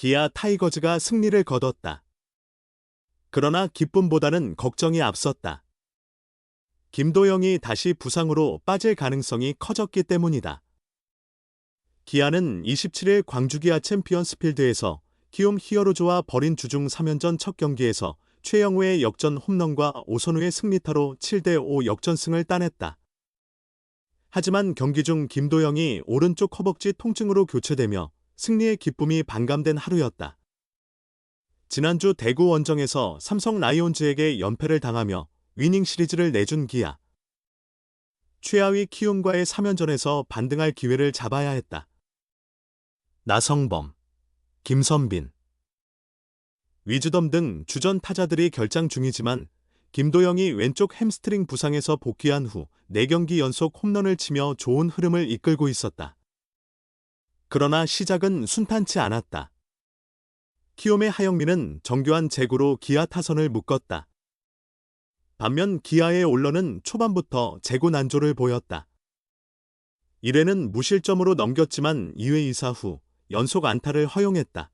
기아 타이거즈가 승리를 거뒀다. 그러나 기쁨보다는 걱정이 앞섰다. 김도영이 다시 부상으로 빠질 가능성이 커졌기 때문이다. 기아는 27일 광주기아 챔피언스필드에서 키움 히어로즈와 벌인 주중 3연전 첫 경기에서 최영우의 역전 홈런과 오선우의 승리타로 7대5 역전승을 따냈다. 하지만 경기 중 김도영이 오른쪽 허벅지 통증으로 교체되며 승리의 기쁨이 반감된 하루였다. 지난주 대구 원정에서 삼성 라이온즈에게 연패를 당하며 위닝 시리즈를 내준 기아. 최하위 키움과의 3연전에서 반등할 기회를 잡아야 했다. 나성범, 김선빈, 위즈덤 등 주전 타자들이 결장 중이지만 김도영이 왼쪽 햄스트링 부상에서 복귀한 후 4경기 연속 홈런을 치며 좋은 흐름을 이끌고 있었다. 그러나 시작은 순탄치 않았다. 키움의 하영민은 정교한 제구로 기아 타선을 묶었다. 반면 기아의 올런은 초반부터 제구 난조를 보였다. 1회는 무실점으로 넘겼지만 2회 2사 후 연속 안타를 허용했다.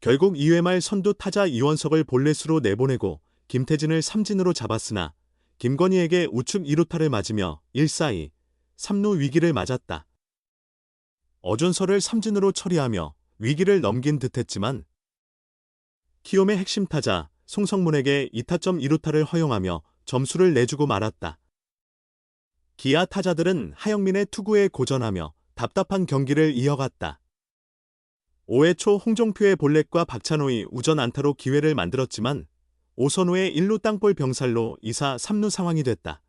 결국 2회 말 선두 타자 이원석을 볼넷으로 내보내고 김태진을 삼진으로 잡았으나 김건희에게 우측 2루타를 맞으며 1-4-2, 3루 위기를 맞았다. 어준서를 삼진으로 처리하며 위기를 넘긴 듯했지만 키움의 핵심 타자 송성문에게 2타점 2루타를 허용하며 점수를 내주고 말았다. 기아 타자들은 하영민의 투구에 고전하며 답답한 경기를 이어갔다. 5회 초 홍종표의 볼넷과 박찬호의 우전 안타로 기회를 만들었지만 오선우의 1루 땅볼 병살로 2사 3루 상황이 됐다.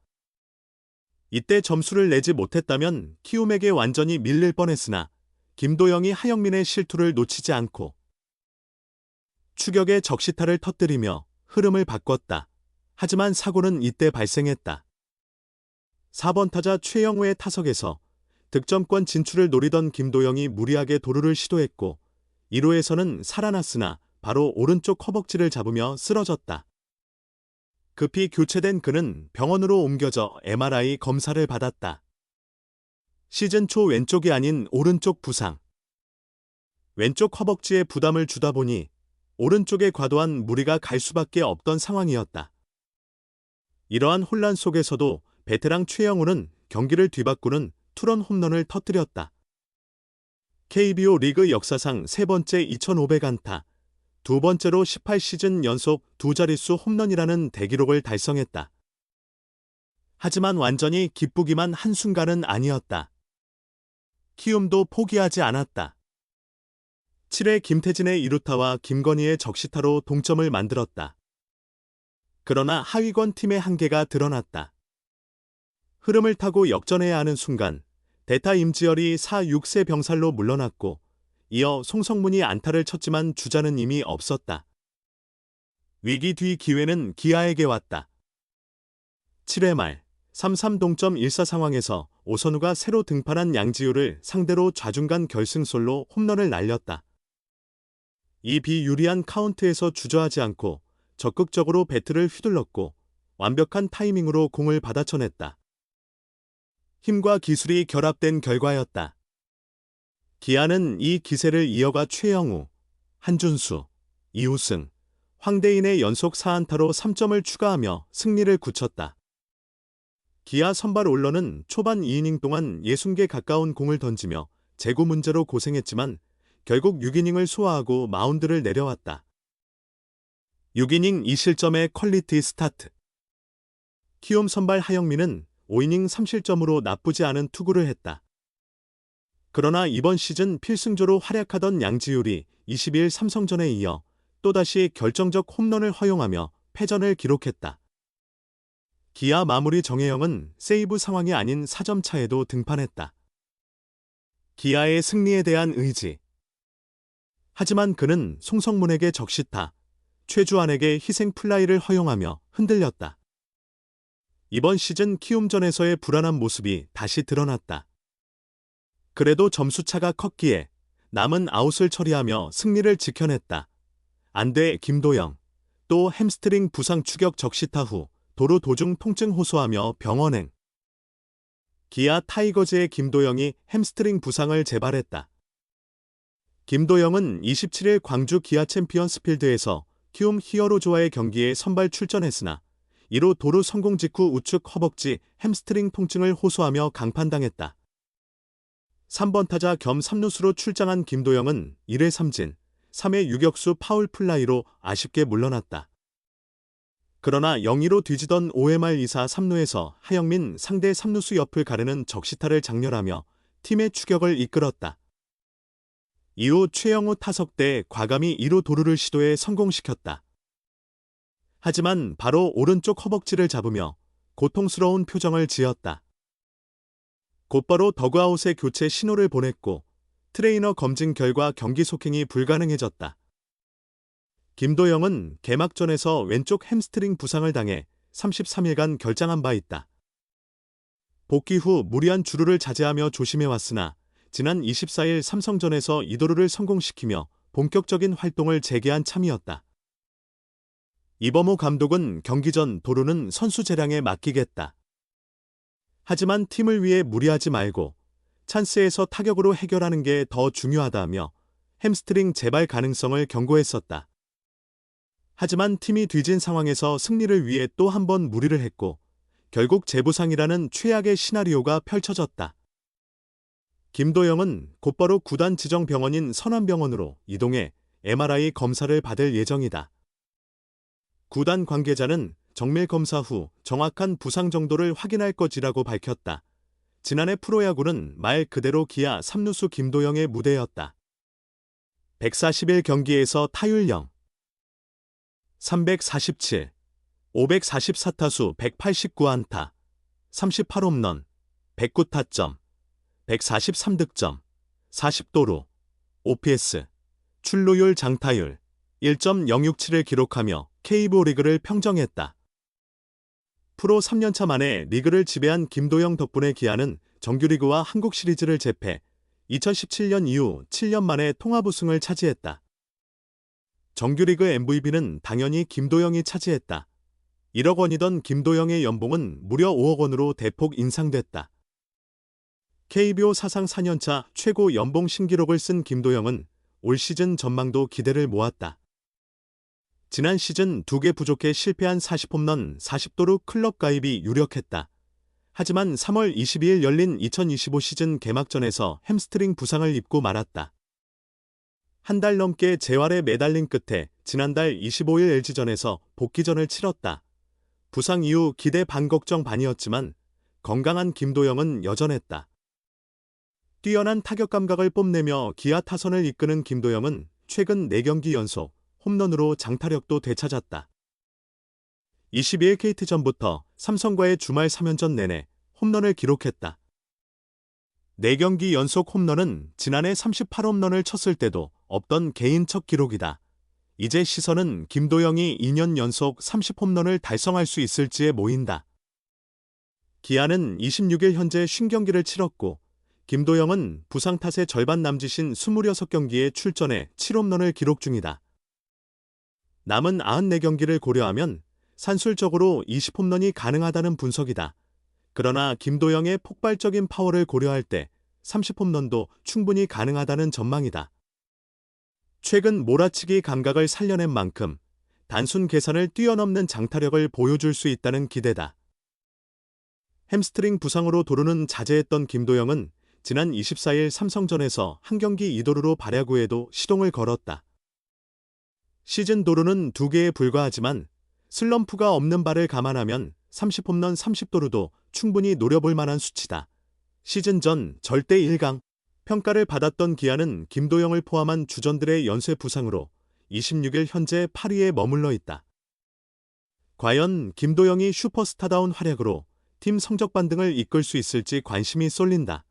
이때 점수를 내지 못했다면 키움에게 완전히 밀릴 뻔했으나 김도영이 하영민의 실투를 놓치지 않고 추격의 적시타를 터뜨리며 흐름을 바꿨다. 하지만 사고는 이때 발생했다. 4번 타자 최영우의 타석에서 득점권 진출을 노리던 김도영이 무리하게 도루를 시도했고 1루에서는 살아났으나 바로 오른쪽 허벅지를 잡으며 쓰러졌다. 급히 교체된 그는 병원으로 옮겨져 MRI 검사를 받았다. 시즌 초 왼쪽이 아닌 오른쪽 부상. 왼쪽 허벅지에 부담을 주다 보니 오른쪽에 과도한 무리가 갈 수밖에 없던 상황이었다. 이러한 혼란 속에서도 베테랑 최영우는 경기를 뒤바꾸는 투런 홈런을 터뜨렸다. KBO 리그 역사상 세 번째 2,500안타, 두 번째로 18시즌 연속 두 자릿수 홈런이라는 대기록을 달성했다. 하지만 완전히 기쁘기만 한순간은 아니었다. 키움도 포기하지 않았다. 7회 김태진의 2루타와 김건희의 적시타로 동점을 만들었다. 그러나 하위권 팀의 한계가 드러났다. 흐름을 타고 역전해야 하는 순간 대타 임지열이 4-6세 병살로 물러났고 이어 송성문이 안타를 쳤지만 주자는 이미 없었다. 위기 뒤 기회는 기아에게 왔다. 7회 말 3-3 동점 1사 상황에서 오선우가 새로 등판한 양지우를 상대로 좌중간 결승솔로 홈런을 날렸다. 이 비유리한 카운트에서 주저하지 않고 적극적으로 배트를 휘둘렀고 완벽한 타이밍으로 공을 받아쳐냈다. 힘과 기술이 결합된 결과였다. 기아는 이 기세를 이어가 최영우, 한준수, 이우승, 황대인의 연속 4안타로 3점을 추가하며 승리를 굳혔다. 기아 선발 올런은 초반 2이닝 동안 60개 가까운 공을 던지며 제구 문제로 고생했지만 결국 6이닝을 소화하고 마운드를 내려왔다. 6이닝 2실점의 퀄리티 스타트. 키움 선발 하영민은 5이닝 3실점으로 나쁘지 않은 투구를 했다. 그러나 이번 시즌 필승조로 활약하던 양지율이 22일 삼성전에 이어 또다시 결정적 홈런을 허용하며 패전을 기록했다. 기아 마무리 정혜영은 세이브 상황이 아닌 4점 차에도 등판했다. 기아의 승리에 대한 의지. 하지만 그는 송성문에게 적시타, 최주환에게 희생 플라이를 허용하며 흔들렸다. 이번 시즌 키움전에서의 불안한 모습이 다시 드러났다. 그래도 점수차가 컸기에 남은 아웃을 처리하며 승리를 지켜냈다. 안돼 김도영, 또 햄스트링 부상 추격 적시타 후 도루 도중 통증 호소하며 병원행. 기아 타이거즈의 김도영이 햄스트링 부상을 재발했다. 김도영은 27일 광주 기아 챔피언스필드에서 키움 히어로즈와의 경기에 선발 출전했으나 1루 도루 성공 직후 우측 허벅지 햄스트링 통증을 호소하며 강판당했다. 3번 타자 겸 3루수로 출장한 김도영은 1회 3진, 3회 유격수 파울 플라이로 아쉽게 물러났다. 그러나 0-2로 뒤지던 5회 말 2사 3루에서 하영민 상대 3루수 옆을 가르는 적시타를 장렬하며 팀의 추격을 이끌었다. 이후 최영우 타석 때 과감히 2루 도루를 시도해 성공시켰다. 하지만 바로 오른쪽 허벅지를 잡으며 고통스러운 표정을 지었다. 곧바로 더그아웃에 교체 신호를 보냈고 트레이너 검진 결과 경기 속행이 불가능해졌다. 김도영은 개막전에서 왼쪽 햄스트링 부상을 당해 33일간 결장한 바 있다. 복귀 후 무리한 주루를 자제하며 조심해왔으나 지난 24일 삼성전에서 2도루를 성공시키며 본격적인 활동을 재개한 참이었다. 이범호 감독은 경기 전 도루는 선수 재량에 맡기겠다. 하지만 팀을 위해 무리하지 말고 찬스에서 타격으로 해결하는 게 더 중요하다며 햄스트링 재발 가능성을 경고했었다. 하지만 팀이 뒤진 상황에서 승리를 위해 또 한 번 무리를 했고 결국 재부상이라는 최악의 시나리오가 펼쳐졌다. 김도영은 곧바로 구단 지정 병원인 선환병원으로 이동해 MRI 검사를 받을 예정이다. 구단 관계자는 정밀 검사 후 정확한 부상 정도를 확인할 것이라고 밝혔다. 지난해 프로야구는 말 그대로 기아 3루수 김도영의 무대였다. 141 경기에서 타율 0, 347, 544타수 189안타, 38홈런, 109타점, 143득점, 40도루, OPS, 출루율 장타율 1.067을 기록하며 KBO 리그를 평정했다. 프로 3년차 만에 리그를 지배한 김도영 덕분에 기아는 정규리그와 한국 시리즈를 제패 2017년 이후 7년 만에 통합 우승을 차지했다. 정규리그 MVP는 당연히 김도영이 차지했다. 1억 원이던 김도영의 연봉은 무려 5억 원으로 대폭 인상됐다. KBO 사상 4년차 최고 연봉 신기록을 쓴 김도영은 올 시즌 전망도 기대를 모았다. 지난 시즌 2개 부족해 실패한 40홈런 40도루 클럽 가입이 유력했다. 하지만 3월 22일 열린 2025 시즌 개막전에서 햄스트링 부상을 입고 말았다. 한 달 넘게 재활에 매달린 끝에 지난달 25일 LG전에서 복귀전을 치렀다. 부상 이후 기대 반 걱정 반이었지만 건강한 김도영은 여전했다. 뛰어난 타격 감각을 뽐내며 기아 타선을 이끄는 김도영은 최근 4경기 연속 홈런으로 장타력도 되찾았다. 22일 KT전부터 삼성과의 주말 3연전 내내 홈런을 기록했다. 4경기 연속 홈런은 지난해 38홈런을 쳤을 때도 없던 개인 첫 기록이다. 이제 시선은 김도영이 2년 연속 30홈런을 달성할 수 있을지에 모인다. 기아는 26일 현재 50경기를 치렀고 김도영은 부상 탓에 절반 남짓인 26경기에 출전해 7홈런을 기록 중이다. 남은 94경기를 고려하면 산술적으로 20홈런이 가능하다는 분석이다. 그러나 김도영의 폭발적인 파워를 고려할 때 30홈런도 충분히 가능하다는 전망이다. 최근 몰아치기 감각을 살려낸 만큼 단순 계산을 뛰어넘는 장타력을 보여줄 수 있다는 기대다. 햄스트링 부상으로 도루는 자제했던 김도영은 지난 24일 삼성전에서 한 경기 2도루로 발약 후에도 시동을 걸었다. 시즌 도루는 2개에 불과하지만 슬럼프가 없는 바를 감안하면 30홈런 30도루도 충분히 노려볼 만한 수치다. 시즌 전 절대 1강 평가를 받았던 기아는 김도영을 포함한 주전들의 연쇄 부상으로 26일 현재 8위에 머물러 있다. 과연 김도영이 슈퍼스타다운 활약으로 팀 성적 반등을 이끌 수 있을지 관심이 쏠린다.